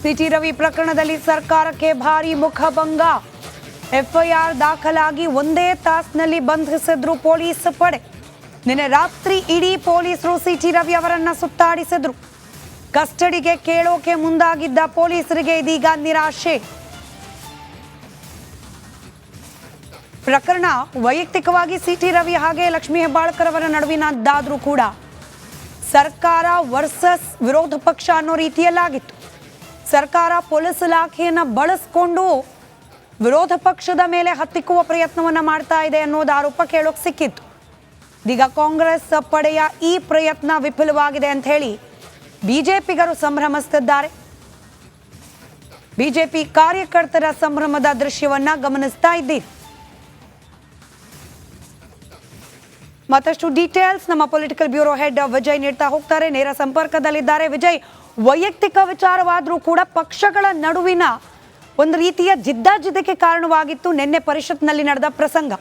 City Ravi ಪ್ರಕರಣದಲ್ಲಿ ಸರ್ಕಾರಕ್ಕೆ ಭಾರಿ ಮುಖಭಂಗ. ಎಫ್ಐಆರ್ ದಾಖಲಾಗಿ ಒಂದೇ ತಾಸಿನಲ್ಲಿ ಬಂಧಿಸಿದ್ರು ಪೊಲೀಸ್ ಪಡೆ. ನಿನ್ನೆ ರಾತ್ರಿ ಇಡೀ ಪೊಲೀಸರು ಸಿಟಿ ರವಿ ಅವರನ್ನ ಸುತ್ತಾಡಿಸಿದ್ರು. ಕಸ್ಟಡಿಗೆ ಕೇಳೋಕೆ ಮುಂದಾಗಿದ್ದ ಪೊಲೀಸರಿಗೆ ಇದೀಗ ನಿರಾಶೆ. ಪ್ರಕರಣ ವೈಯಕ್ತಿಕವಾಗಿ ಸಿಟಿ ರವಿ ಹಾಗೆ ಲಕ್ಷ್ಮೀ ಹೆಬ್ಬಾಳ್ಕರ್ ಅವರ ನಡುವಿನದ್ದಾದ್ರೂ ಕೂಡ ಸರ್ಕಾರ ವರ್ಸಸ್ ವಿರೋಧ ಪಕ್ಷ ಅನ್ನೋ ರೀತಿಯಲ್ಲಾಗಿತ್ತು. ಸರ್ಕಾರ ಪೊಲೀಸ್ ಇಲಾಖೆಯನ್ನು ಬಳಸಿಕೊಂಡು ವಿರೋಧ ಪಕ್ಷದ ಮೇಲೆ ಹತ್ತಿಕ್ಕುವ ಪ್ರಯತ್ನವನ್ನ ಮಾಡ್ತಾ ಇದೆ ಅನ್ನೋದು ಆರೋಪ ಕೇಳೋಕೆ ಸಿಕ್ಕಿತ್ತು. ಈಗ ಕಾಂಗ್ರೆಸ್ ಪಡೆಯ ಈ ಪ್ರಯತ್ನ ವಿಫಲವಾಗಿದೆ ಅಂತ ಹೇಳಿ ಬಿಜೆಪಿಗರು ಸಂಭ್ರಮಿಸುತ್ತಿದ್ದಾರೆ. ಬಿಜೆಪಿ ಕಾರ್ಯಕರ್ತರ ಸಂಭ್ರಮದ ದೃಶ್ಯವನ್ನ ಗಮನಿಸ್ತಾ ಇದ್ದೀರಿ. ಮತ್ತಷ್ಟು ಡೀಟೇಲ್ಸ್ ನಮ್ಮ ಪೊಲಿಟಿಕಲ್ ಬ್ಯೂರೋ ಹೆಡ್ ವಿಜಯ್ ನೀಡ್ತಾ ಹೋಗ್ತಾರೆ. ನೇರ ಸಂಪರ್ಕದಲ್ಲಿದ್ದಾರೆ. ವಿಜಯ್, ವೈಯಕ್ತಿಕ ವಿಚಾರವಾದರೂ ಕೂಡ ಪಕ್ಷಗಳ ನಡುವಿನ ಒಂದು ರೀತಿಯ ಜಿದ್ದಾಜಿದ್ದಕ್ಕೆ ಕಾರಣವಾಗಿತ್ತು ನಿನ್ನೆ ಪರಿಷತ್ನಲ್ಲಿ ನಡೆದ ಪ್ರಸಂಗ.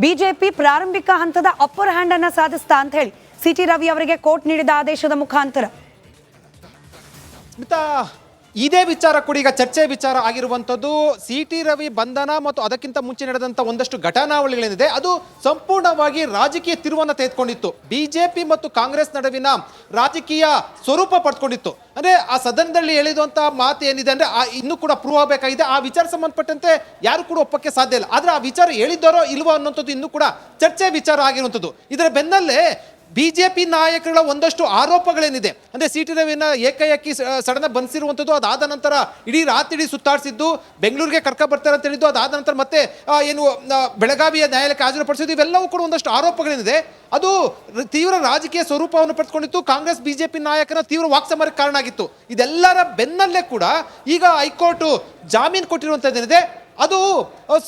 ಬಿಜೆಪಿ ಪ್ರಾರಂಭಿಕ ಹಂತದ ಅಪ್ಪರ್ ಹ್ಯಾಂಡ್ ಅನ್ನ ಸಾಧಿಸ್ತಾ ಅಂತ ಹೇಳಿ ಸಿಟಿ ರವಿ ಅವರಿಗೆ ಕೋರ್ಟ್ ನೀಡಿದ ಆದೇಶದ ಮುಖಾಂತರ ಇದೇ ವಿಚಾರ ಕೂಡ ಈಗ ಚರ್ಚೆ ವಿಚಾರ ಆಗಿರುವಂಥದ್ದು. ಸಿಟಿ ರವಿ ಬಂಧನ ಮತ್ತು ಅದಕ್ಕಿಂತ ಮುಂಚೆ ನಡೆದಂಥ ಒಂದಷ್ಟು ಘಟನಾವಳಿಗಳೇನಿದೆ ಅದು ಸಂಪೂರ್ಣವಾಗಿ ರಾಜಕೀಯ ತಿರುವನ್ನು ತೆಗೆದುಕೊಂಡಿತ್ತು. ಬಿಜೆಪಿ ಮತ್ತು ಕಾಂಗ್ರೆಸ್ ನಡುವಿನ ರಾಜಕೀಯ ಸ್ವರೂಪ ಪಡ್ಕೊಂಡಿತ್ತು. ಅಂದರೆ ಆ ಸದನದಲ್ಲಿ ಹೇಳಿದಂಥ ಮಾತು ಏನಿದೆ ಅಂದರೆ ಇನ್ನೂ ಕೂಡ ಪ್ರೂವ್ ಆಗಬೇಕಾಗಿದೆ. ಆ ವಿಚಾರ ಸಂಬಂಧಪಟ್ಟಂತೆ ಯಾರು ಕೂಡ ಒಪ್ಪಕ್ಕೆ ಸಾಧ್ಯ ಇಲ್ಲ. ಆದರೆ ಆ ವಿಚಾರ ಹೇಳಿದ್ದಾರೋ ಇಲ್ವೋ ಅನ್ನೋಂಥದ್ದು ಇನ್ನೂ ಕೂಡ ಚರ್ಚೆ ವಿಚಾರ ಆಗಿರುವಂಥದ್ದು. ಇದರ ಬೆನ್ನಲ್ಲೇ ಬಿಜೆಪಿ ನಾಯಕರ ಒಂದಷ್ಟು ಆರೋಪಗಳೇನಿದೆ ಅಂದರೆ ಸಿಟಿ ರವಿನ ಏಕಾಏಕಿ ಸಡನ್ ಬಂಧಿಸಿರುವಂಥದ್ದು, ಅದಾದ ನಂತರ ಇಡೀ ರಾತ್ರಿ ಸುತ್ತಾಡಿಸಿದ್ದು, ಬೆಂಗಳೂರಿಗೆ ಕರ್ಕ ಬರ್ತಾರೆ ಅಂತ ಹೇಳಿದ್ದು, ಅದಾದ ನಂತರ ಮತ್ತೆ ಏನು ಬೆಳಗಾವಿಯ ನ್ಯಾಯಾಲಯಕ್ಕೆ ಹಾಜರುಪಡಿಸಿದ್ದು, ಇವೆಲ್ಲವೂ ಕೂಡ ಒಂದಷ್ಟು ಆರೋಪಗಳೇನಿದೆ ಅದು ತೀವ್ರ ರಾಜಕೀಯ ಸ್ವರೂಪವನ್ನು ಪಡೆದುಕೊಂಡಿತ್ತು. ಕಾಂಗ್ರೆಸ್ ಬಿಜೆಪಿ ನಾಯಕರ ತೀವ್ರ ವಾಕ್ಸಮರಕ್ಕೆ ಕಾರಣ ಆಗಿತ್ತು. ಇದೆಲ್ಲರ ಬೆನ್ನಲ್ಲೇ ಕೂಡ ಈಗ ಹೈಕೋರ್ಟ್ ಜಾಮೀನು ಕೊಟ್ಟಿರುವಂಥದ್ದೇನಿದೆ ಅದು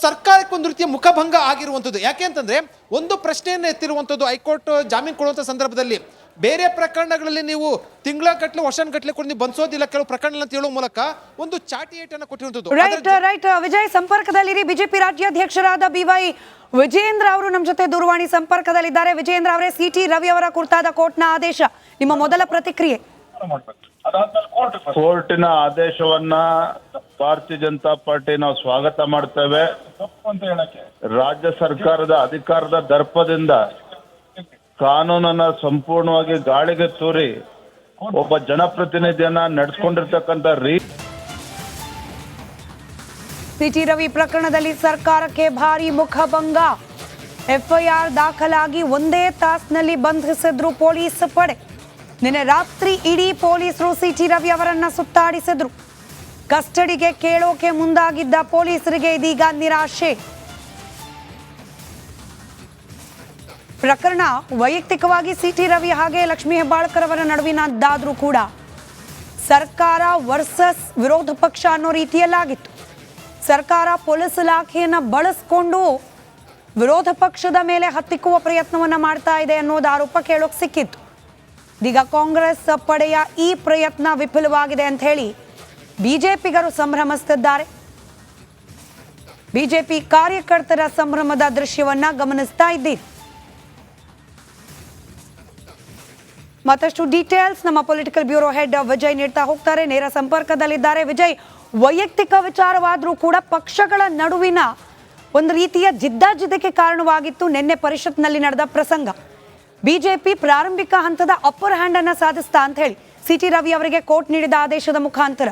ಸರ್ಕಾರಕ್ಕೆ ಒಂದು ರೀತಿಯ ಮುಖಭಂಗ ಆಗಿರುವಂಥದ್ದು. ಯಾಕೆ ಅಂತಂದ್ರೆ ಒಂದು ಪ್ರಶ್ನೆಯನ್ನು ಎತ್ತಿರುವಂಥದ್ದು ಹೈಕೋರ್ಟ್ ಜಾಮೀನು ಕೊಡುವಂಥ ಸಂದರ್ಭದಲ್ಲಿ ಬೇರೆ ಪ್ರಕರಣಗಳಲ್ಲಿ ನೀವು ತಿಂಗಳಗಟ್ಟಲೆ ವರ್ಷಗಟ್ಟಲೆ ಕೂಡ ನೀವು ಬಂಧಿಸೋದಿಲ್ಲ, ಕೆಲವು ಪ್ರಕರಣ ಹೇಳುವ ಮೂಲಕ ಒಂದು ಚಾಟಿ ಏಟನ್ನು ಕೊಟ್ಟಿರುವಂಥದ್ದು. ರೈಟ್ ವಿಜಯ್, ಸಂಪರ್ಕದಲ್ಲಿರಿ. ಬಿಜೆಪಿ ರಾಜ್ಯಾಧ್ಯಕ್ಷರಾದ BY ವಿಜೇಂದ್ರ ಅವರು ನಮ್ಮ ಜೊತೆ ದೂರವಾಣಿ ಸಂಪರ್ಕದಲ್ಲಿದ್ದಾರೆ. ವಿಜೇಂದ್ರ ಅವರೇ, ಸಿಟಿ ರವಿ ಅವರ ಕುರಿತಾದ ಕೋರ್ಟ್ನ ಆದೇಶ, ನಿಮ್ಮ ಮೊದಲ ಪ್ರತಿಕ್ರಿಯೆ? ಕೋರ್ಟಿನ ಆದೇಶವನ್ನ ಭಾರತೀಯ ಜನತಾ ಪಾರ್ಟಿ ನಾವು ಸ್ವಾಗತ ಮಾಡ್ತೇವೆ. ರಾಜ್ಯ ಸರ್ಕಾರದ ಅಧಿಕಾರದ ದರ್ಪದಿಂದ ಕಾನೂನನ್ನ ಸಂಪೂರ್ಣವಾಗಿ ಗಾಳಿಗೆ ತೂರಿ ಒಬ್ಬ ಜನಪ್ರತಿನಿಧಿಯನ್ನ ನಡೆಸಿಕೊಂಡಿರ್ತಕ್ಕಂಥ ಸಿಟಿ ರವಿ ಪ್ರಕರಣದಲ್ಲಿ ಸರ್ಕಾರಕ್ಕೆ ಭಾರಿ ಮುಖಭಂಗ. ಎಫ್ಐಆರ್ ದಾಖಲಾಗಿ ಒಂದೇ ತಾಸಿನಲ್ಲಿ ಬಂಧಿಸಿದ್ರು ಪೊಲೀಸ್ ಪಡೆ. ನಿನ್ನೆ ರಾತ್ರಿ ಇಡೀ ಪೊಲೀಸರು ಸಿಟಿ ರವಿ ಅವರನ್ನ ಸುತ್ತಾಡಿಸಿದ್ರು. ಕಸ್ಟಡಿಗೆ ಕೇಳೋಕೆ ಮುಂದಾಗಿದ್ದ ಪೊಲೀಸರಿಗೆ ಇದೀಗ ನಿರಾಶೆ. ಪ್ರಕರಣ ವೈಯಕ್ತಿಕವಾಗಿ ಸಿಟಿ ರವಿ ಹಾಗೆ ಲಕ್ಷ್ಮೀ ಹೆಬ್ಬಾಳ್ಕರ್ ಅವರ ನಡುವಿನದ್ದಾದ್ರೂ ಕೂಡ ಸರ್ಕಾರ ವರ್ಸಸ್ ವಿರೋಧ ಪಕ್ಷ ಅನ್ನೋ ರೀತಿಯಲ್ಲಾಗಿತ್ತು. ಸರ್ಕಾರ ಪೊಲೀಸ್ ಇಲಾಖೆಯನ್ನು ಬಳಸಿಕೊಂಡು ವಿರೋಧ ಪಕ್ಷದ ಮೇಲೆ ಹತ್ತಿಕ್ಕುವ ಪ್ರಯತ್ನವನ್ನ ಮಾಡ್ತಾ ಇದೆ ಅನ್ನೋದು ಆರೋಪ ಕೇಳೋಕೆ ಸಿಕ್ಕಿತ್ತು. ಈಗ ಕಾಂಗ್ರೆಸ್ ಪಡೆಯ ಈ ಪ್ರಯತ್ನ ವಿಫಲವಾಗಿದೆ ಅಂತ ಹೇಳಿ ಬಿಜೆಪಿಗರು ಸಂಭ್ರಮಿಸುತ್ತಿದ್ದಾರೆ. ಬಿಜೆಪಿ ಕಾರ್ಯಕರ್ತರ ಸಂಭ್ರಮದ ದೃಶ್ಯವನ್ನ ಗಮನಿಸ್ತಾ ಇದ್ದೀರಿ. ಮತ್ತಷ್ಟು ಡೀಟೇಲ್ಸ್ ನಮ್ಮ ಪೊಲಿಟಿಕಲ್ ಬ್ಯೂರೋ ಹೆಡ್ ವಿಜಯ್ ನೀಡ್ತಾ ಹೋಗ್ತಾರೆ. ನೇರ ಸಂಪರ್ಕದಲ್ಲಿದ್ದಾರೆ. ವಿಜಯ್, ವೈಯಕ್ತಿಕ ವಿಚಾರವಾದರೂ ಕೂಡ ಪಕ್ಷಗಳ ನಡುವಿನ ಒಂದು ರೀತಿಯ ಜಿದ್ದಾಜಿದ್ದಕ್ಕೆ ಕಾರಣವಾಗಿತ್ತು ನಿನ್ನೆ ಪರಿಷತ್ನಲ್ಲಿ ನಡೆದ ಪ್ರಸಂಗ. ಬಿಜೆಪಿ ಪ್ರಾರಂಭಿಕ ಹಂತದ ಅಪ್ಪರ್ ಹ್ಯಾಂಡ್ ಅನ್ನ ಸಾಧಿಸ್ತಾ ಅಂತ ಹೇಳಿ ಸಿಟಿ ರವಿ ಅವರಿಗೆ ಕೋರ್ಟ್ ನೀಡಿದ ಆದೇಶದ ಮುಖಾಂತರ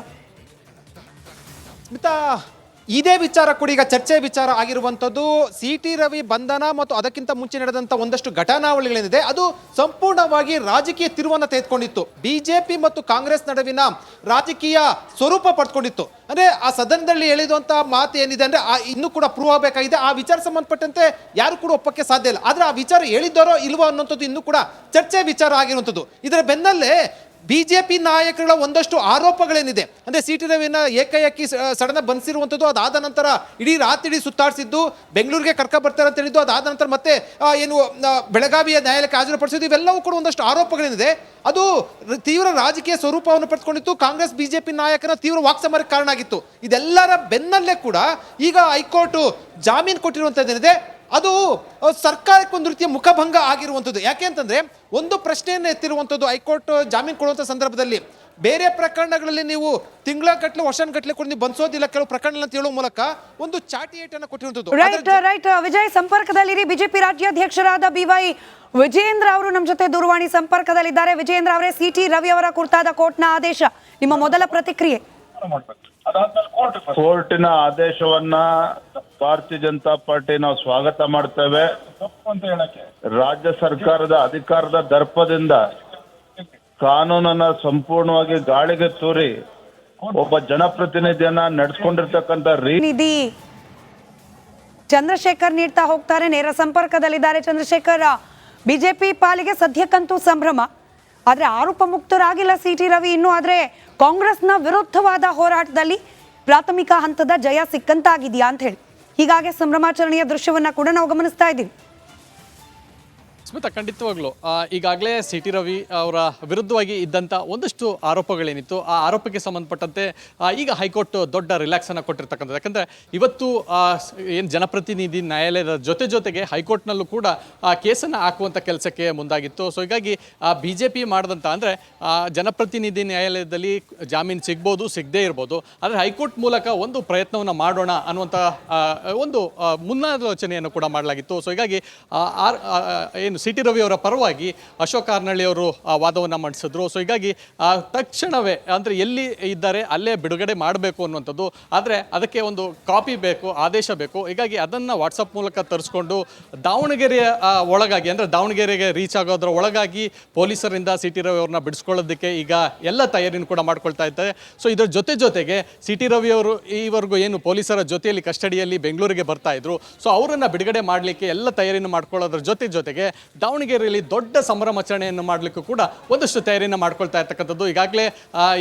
ಇದೇ ವಿಚಾರ ಕೂಡ ಈಗ ಚರ್ಚೆ ವಿಚಾರ ಆಗಿರುವಂಥದ್ದು. ಸಿಟಿ ರವಿ ಬಂಧನ ಮತ್ತು ಅದಕ್ಕಿಂತ ಮುಂಚೆ ನಡೆದಂಥ ಒಂದಷ್ಟು ಘಟನಾವಳಿಗಳೇನಿದೆ ಅದು ಸಂಪೂರ್ಣವಾಗಿ ರಾಜಕೀಯ ತಿರುವನ್ನು ತೆಗೆದುಕೊಂಡಿತ್ತು. ಬಿಜೆಪಿ ಮತ್ತು ಕಾಂಗ್ರೆಸ್ ನಡುವಿನ ರಾಜಕೀಯ ಸ್ವರೂಪ ಪಡ್ಕೊಂಡಿತ್ತು. ಅಂದರೆ ಆ ಸದನದಲ್ಲಿ ಹೇಳಿದಂಥ ಮಾತು ಏನಿದೆ ಅಂದರೆ ಇನ್ನೂ ಕೂಡ ಪ್ರೂವ್ ಆಗಬೇಕಾಗಿದೆ. ಆ ವಿಚಾರ ಸಂಬಂಧಪಟ್ಟಂತೆ ಯಾರು ಕೂಡ ಒಪ್ಪಕ್ಕೆ ಸಾಧ್ಯ ಇಲ್ಲ. ಆದರೆ ಆ ವಿಚಾರ ಹೇಳಿದ್ದಾರೋ ಇಲ್ವೋ ಅನ್ನೋಂಥದ್ದು ಇನ್ನೂ ಕೂಡ ಚರ್ಚೆ ವಿಚಾರ ಆಗಿರುವಂಥದ್ದು. ಇದರ ಬೆನ್ನಲ್ಲೇ ಬಿಜೆಪಿ ನಾಯಕರ ಒಂದಷ್ಟು ಆರೋಪಗಳೇನಿದೆ ಅಂದರೆ ಸಿಟಿ ರವಿನ ಏಕಾಏಕಿ ಸಡನ್ ಬಂಧಿಸಿರುವಂಥದ್ದು, ಅದಾದ ನಂತರ ಇಡೀ ರಾತ್ರಿ ಸುತ್ತಾಡಿಸಿದ್ದು, ಬೆಂಗಳೂರಿಗೆ ಕರ್ಕ ಬರ್ತಾರೆ ಅಂತ ಹೇಳಿದ್ದು, ಅದಾದ ನಂತರ ಮತ್ತೆ ಏನು ಬೆಳಗಾವಿಯ ನ್ಯಾಯಾಲಯಕ್ಕೆ ಹಾಜರುಪಡಿಸಿದ್ದು, ಇವೆಲ್ಲವೂ ಕೂಡ ಒಂದಷ್ಟು ಆರೋಪಗಳೇನಿದೆ ಅದು ತೀವ್ರ ರಾಜಕೀಯ ಸ್ವರೂಪವನ್ನು ಪಡೆದುಕೊಂಡಿತ್ತು. ಕಾಂಗ್ರೆಸ್ ಬಿಜೆಪಿ ನಾಯಕರ ತೀವ್ರ ವಾಕ್ಸಮರಕ್ಕೆ ಕಾರಣ ಆಗಿತ್ತು. ಇದೆಲ್ಲರ ಬೆನ್ನಲ್ಲೇ ಕೂಡ ಈಗ ಹೈಕೋರ್ಟ್ ಜಾಮೀನು ಕೊಟ್ಟಿರುವಂಥದ್ದೇನಿದೆ ಅದು ಸರ್ಕಾರಕ್ಕೆ ಒಂದು ರೀತಿಯ ಮುಖಭಂಗ ಆಗಿರುವಂಥದ್ದು. ಯಾಕೆ ಅಂತಂದ್ರೆ ಒಂದು ಪ್ರಶ್ನೆಯನ್ನು ಎತ್ತಿರುವಂಥದ್ದು ಹೈಕೋರ್ಟ್ ಜಾಮೀನು ಕೊಡುವಂಥ ಸಂದರ್ಭದಲ್ಲಿ ಬೇರೆ ಪ್ರಕರಣಗಳಲ್ಲಿ ನೀವು ತಿಂಗಳಗಟ್ಟಲೆ ವರ್ಷಗಟ್ಟಲೆ ಕೂಡ ನೀವು ಬಂಧಿಸೋದಿಲ್ಲ, ಕೆಲವು ಪ್ರಕರಣ ಅಂತ ಹೇಳುವ ಮೂಲಕ ಒಂದು ಚಾಟಿ ಏಟನ್ನು ಕೊಟ್ಟಿರುವಂಥದ್ದು. ರೈಟ್ ವಿಜಯ್, ಸಂಪರ್ಕದಲ್ಲಿರಿ. ಬಿಜೆಪಿ ರಾಜ್ಯಾಧ್ಯಕ್ಷರಾದ BY ವಿಜೇಂದ್ರ ಅವರು ನಮ್ಮ ಜೊತೆ ದೂರವಾಣಿ ಸಂಪರ್ಕದಲ್ಲಿದ್ದಾರೆ. ವಿಜೇಂದ್ರ ಅವರೇ, CT ರವಿ ಅವರ ಕುರಿತಾದ ಕೋರ್ಟ್ನ ಆದೇಶ, ನಿಮ್ಮ ಮೊದಲ ಪ್ರತಿಕ್ರಿಯೆ? ಕೋರ್ಟಿನ ಆದೇಶವನ್ನ ಭಾರತೀಯ ಜನತಾ ಪಾರ್ಟಿ ನಾವು ಸ್ವಾಗತ ಮಾಡ್ತೇವೆ. ರಾಜ್ಯ ಸರ್ಕಾರದ ಅಧಿಕಾರದ ದರ್ಪದಿಂದ ಕಾನೂನನ್ನ ಸಂಪೂರ್ಣವಾಗಿ ಗಾಳಿಗೆ ತೂರಿ ಒಬ್ಬ ಜನಪ್ರತಿನಿಧಿಯನ್ನ ನಡೆಸ್ಕೊಂಡಿರ್ತಕ್ಕಂಥ ನಿಧಿ ಚಂದ್ರಶೇಖರ್ ನೀಡ್ತಾ ಹೋಗ್ತಾರೆ. ನೇರ ಸಂಪರ್ಕದಲ್ಲಿದ್ದಾರೆ ಚಂದ್ರಶೇಖರ್. ಬಿಜೆಪಿ ಪಾಲಿಗೆ ಸದ್ಯಕ್ಕಂತೂ ಸಂಭ್ರಮ, ಆದ್ರೆ ಆರೋಪ ಮುಕ್ತರಾಗಿಲ್ಲ CT ರವಿ ಇನ್ನು. ಆದ್ರೆ ಕಾಂಗ್ರೆಸ್ನ ವಿರುದ್ಧವಾದ ಹೋರಾಟದಲ್ಲಿ ಪ್ರಾಥಮಿಕ ಹಂತದ ಜಯ ಸಿಕ್ಕಂತಾಗಿದೆಯಾ ಅಂತ ಹೇಳಿ ಹೀಗಾಗಿ ಸಂಭ್ರಮಾಚರಣೆಯ ದೃಶ್ಯವನ್ನ ಕೂಡ ನಾವು ಗಮನಿಸ್ತಾ ಇದ್ದೀವಿ. ಸ್ಮಿತಾ, ಖಂಡಿತವಾಗ್ಲೂ ಈಗಾಗಲೇ CT ರವಿ ಅವರ ವಿರುದ್ಧವಾಗಿ ಇದ್ದಂಥ ಒಂದಷ್ಟು ಆರೋಪಗಳೇನಿತ್ತು, ಆ ಆರೋಪಕ್ಕೆ ಸಂಬಂಧಪಟ್ಟಂತೆ ಈಗ ಹೈಕೋರ್ಟ್ ದೊಡ್ಡ ರಿಲ್ಯಾಕ್ಸ್ ಅನ್ನು ಕೊಟ್ಟಿರ್ತಕ್ಕಂಥದ್ದು. ಯಾಕಂದರೆ ಇವತ್ತು ಏನು ಜನಪ್ರತಿನಿಧಿ ನ್ಯಾಯಾಲಯದ ಜೊತೆಗೆ ಹೈಕೋರ್ಟ್ನಲ್ಲೂ ಕೂಡ ಕೇಸನ್ನು ಹಾಕುವಂಥ ಕೆಲಸಕ್ಕೆ ಮುಂದಾಗಿತ್ತು. ಸೊ ಹೀಗಾಗಿ BJP ಮಾಡಿದಂಥ ಅಂದರೆ ಜನಪ್ರತಿನಿಧಿ ನ್ಯಾಯಾಲಯದಲ್ಲಿ ಜಾಮೀನು ಸಿಗ್ಬೋದು, ಸಿಗದೇ ಇರ್ಬೋದು, ಆದರೆ ಹೈಕೋರ್ಟ್ ಮೂಲಕ ಒಂದು ಪ್ರಯತ್ನವನ್ನು ಮಾಡೋಣ ಅನ್ನುವಂಥ ಒಂದು ಮುನ್ನಾಲೋಚನೆಯನ್ನು ಕೂಡ ಮಾಡಲಾಗಿತ್ತು. ಸೊ ಹೀಗಾಗಿ ಏನು CT ರವಿ ಅವರ ಪರವಾಗಿ ಅಶೋಕ್ ಹಾರ್ನಳ್ಳಿ ಅವರು ವಾದವನ್ನು ಮಂಡಿಸಿದ್ರು. ಸೊ ಹೀಗಾಗಿ ತಕ್ಷಣವೇ ಅಂದರೆ ಎಲ್ಲಿ ಇದ್ದಾರೆ ಅಲ್ಲೇ ಬಿಡುಗಡೆ ಮಾಡಬೇಕು ಅನ್ನುವಂಥದ್ದು. ಆದರೆ ಅದಕ್ಕೆ ಒಂದು ಕಾಪಿ ಬೇಕು, ಆದೇಶ ಬೇಕು. ಹೀಗಾಗಿ ಅದನ್ನು ವಾಟ್ಸಪ್ ಮೂಲಕ ತರಿಸ್ಕೊಂಡು ದಾವಣಗೆರೆಯ ಒಳಗಾಗಿ ಅಂದರೆ ದಾವಣಗೆರೆಗೆ ರೀಚ್ ಆಗೋದ್ರ ಒಳಗಾಗಿ ಪೊಲೀಸರಿಂದ CT ರವಿ ಅವ್ರನ್ನ ಬಿಡಿಸ್ಕೊಳ್ಳೋದಕ್ಕೆ ಈಗ ಎಲ್ಲ ತಯಾರಿಯನ್ನು ಕೂಡ ಮಾಡ್ಕೊಳ್ತಾ ಇದ್ದಾರೆ. ಸೊ ಇದರ ಜೊತೆಗೆ CT ರವಿ ಅವರು ಈವರೆಗೂ ಏನು ಪೊಲೀಸರ ಜೊತೆಯಲ್ಲಿ ಕಸ್ಟಡಿಯಲ್ಲಿ ಬೆಂಗಳೂರಿಗೆ ಬರ್ತಾ ಇದ್ರು, ಸೊ ಅವರನ್ನು ಬಿಡುಗಡೆ ಮಾಡಲಿಕ್ಕೆ ಎಲ್ಲ ತಯಾರಿಯನ್ನು ಮಾಡ್ಕೊಳ್ಳೋದ್ರ ಜೊತೆಗೆ ದಾವಣಗೆರೆಯಲ್ಲಿ ದೊಡ್ಡ ಸಂಭ್ರಮಾಚರಣೆಯನ್ನು ಮಾಡಲಿಕ್ಕೂ ಕೂಡ ಒಂದಷ್ಟು ತಯಾರಿಯನ್ನು ಮಾಡ್ಕೊಳ್ತಾ ಇರ್ತಕ್ಕಂಥದ್ದು. ಈಗಾಗಲೇ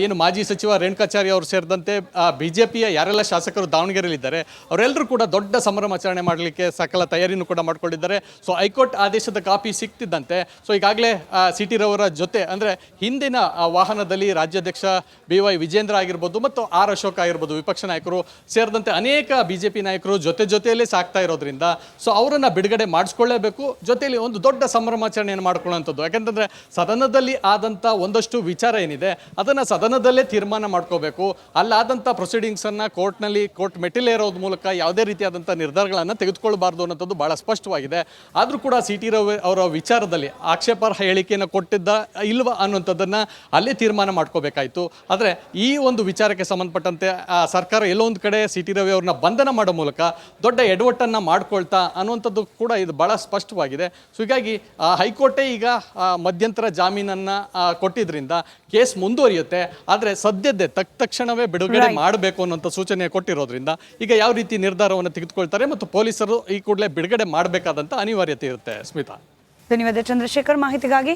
ಏನು ಮಾಜಿ ಸಚಿವ ರೇಣುಕಾಚಾರ್ಯ ಅವರು ಸೇರಿದಂತೆ BJPಯ ಯಾರೆಲ್ಲ ಶಾಸಕರು ದಾವಣಗೆರೆಯಲ್ಲಿದ್ದಾರೆ ಅವರೆಲ್ಲರೂ ಕೂಡ ದೊಡ್ಡ ಸಂಭ್ರಮಾಚರಣೆ ಮಾಡಲಿಕ್ಕೆ ಸಕಲ ತಯಾರಿಯನ್ನು ಕೂಡ ಮಾಡ್ಕೊಂಡಿದ್ದಾರೆ. ಸೊ ಹೈಕೋರ್ಟ್ ಆದೇಶದ ಕಾಪಿ ಸಿಕ್ತಿದ್ದಂತೆ ಸೊ ಈಗಾಗಲೇ CT ರವರ ಜೊತೆ ಅಂದರೆ ಹಿಂದಿನ ವಾಹನದಲ್ಲಿ ರಾಜ್ಯಾಧ್ಯಕ್ಷ BY ವಿಜೇಂದ್ರ ಆಗಿರ್ಬೋದು ಮತ್ತು ಅಶೋಕ್ ಆಗಿರ್ಬೋದು, ವಿಪಕ್ಷ ನಾಯಕರು ಸೇರಿದಂತೆ ಅನೇಕ BJP ನಾಯಕರು ಜೊತೆಯಲ್ಲೇ ಸಾಕ್ತಾ ಇರೋದ್ರಿಂದ ಸೊ ಅವರನ್ನು ಬಿಡುಗಡೆ ಮಾಡಿಸ್ಕೊಳ್ಳೇಬೇಕು. ಜೊತೆಯಲ್ಲಿ ಒಂದು ದೊಡ್ಡ ಸಂಭ್ರಮಾಚರಣೆಯನ್ನು ಮಾಡ್ಕೊಳ್ಳೋಂಥದ್ದು. ಯಾಕೆಂತಂದರೆ ಸದನದಲ್ಲಿ ಆದಂಥ ಒಂದಷ್ಟು ವಿಚಾರ ಏನಿದೆ ಅದನ್ನು ಸದನದಲ್ಲೇ ತೀರ್ಮಾನ ಮಾಡ್ಕೋಬೇಕು. ಅಲ್ಲಾದಂಥ ಪ್ರೊಸೀಡಿಂಗ್ಸನ್ನು ಕೋರ್ಟ್ ಮೆಟ್ಟಿಲೇರೋದ್ರ ಮೂಲಕ ಯಾವುದೇ ರೀತಿಯಾದಂಥ ನಿರ್ಧಾರಗಳನ್ನು ತೆಗೆದುಕೊಳ್ಬಾರ್ದು ಅನ್ನೋಂಥದ್ದು ಭಾಳ ಸ್ಪಷ್ಟವಾಗಿದೆ. ಆದರೂ ಕೂಡ CT ರವಿ ಅವರ ವಿಚಾರದಲ್ಲಿ ಆಕ್ಷೇಪಾರ್ಹ ಹೇಳಿಕೆಯನ್ನು ಕೊಟ್ಟಿದ್ದ ಇಲ್ವಾ ಅನ್ನುವಂಥದ್ದನ್ನು ಅಲ್ಲೇ ತೀರ್ಮಾನ ಮಾಡ್ಕೋಬೇಕಾಯಿತು. ಆದರೆ ಈ ಒಂದು ವಿಚಾರಕ್ಕೆ ಸಂಬಂಧಪಟ್ಟಂತೆ ಸರ್ಕಾರ ಎಲ್ಲೋ ಒಂದು ಕಡೆ CT ರವಿ ಅವ್ರನ್ನ ಬಂಧನ ಮಾಡೋ ಮೂಲಕ ದೊಡ್ಡ ಎಡವಟ್ಟನ್ನು ಮಾಡ್ಕೊಳ್ತಾ ಅನ್ನುವಂಥದ್ದು ಕೂಡ ಇದು ಭಾಳ ಸ್ಪಷ್ಟವಾಗಿದೆ. ಸೊ ಹೀಗಾಗಿ ಹೈಕೋರ್ಟೇ ಈಗ ಮಧ್ಯಂತರ ಜಾಮೀನನ್ನು ಕೊಟ್ಟಿದ್ರಿಂದ ಕೇಸ್ ಮುಂದುವರಿಯುತ್ತೆ. ಆದರೆ ಸದ್ಯದ್ದೇ ತಕ್ಷಣವೇ ಬಿಡುಗಡೆ ಮಾಡಬೇಕು ಅನ್ನೋಂಥ ಸೂಚನೆ ಕೊಟ್ಟಿರೋದ್ರಿಂದ ಈಗ ಯಾವ ರೀತಿ ನಿರ್ಧಾರವನ್ನು ತೆಗೆದುಕೊಳ್ತಾರೆ ಮತ್ತು ಪೊಲೀಸರು ಈ ಕೂಡಲೇ ಬಿಡುಗಡೆ ಮಾಡಬೇಕಾದಂಥ ಅನಿವಾರ್ಯತೆ ಇರುತ್ತೆ. ಸ್ಮಿತಾ, ಧನ್ಯವಾದ ಚಂದ್ರಶೇಖರ್ ಮಾಹಿತಿಗಾಗಿ.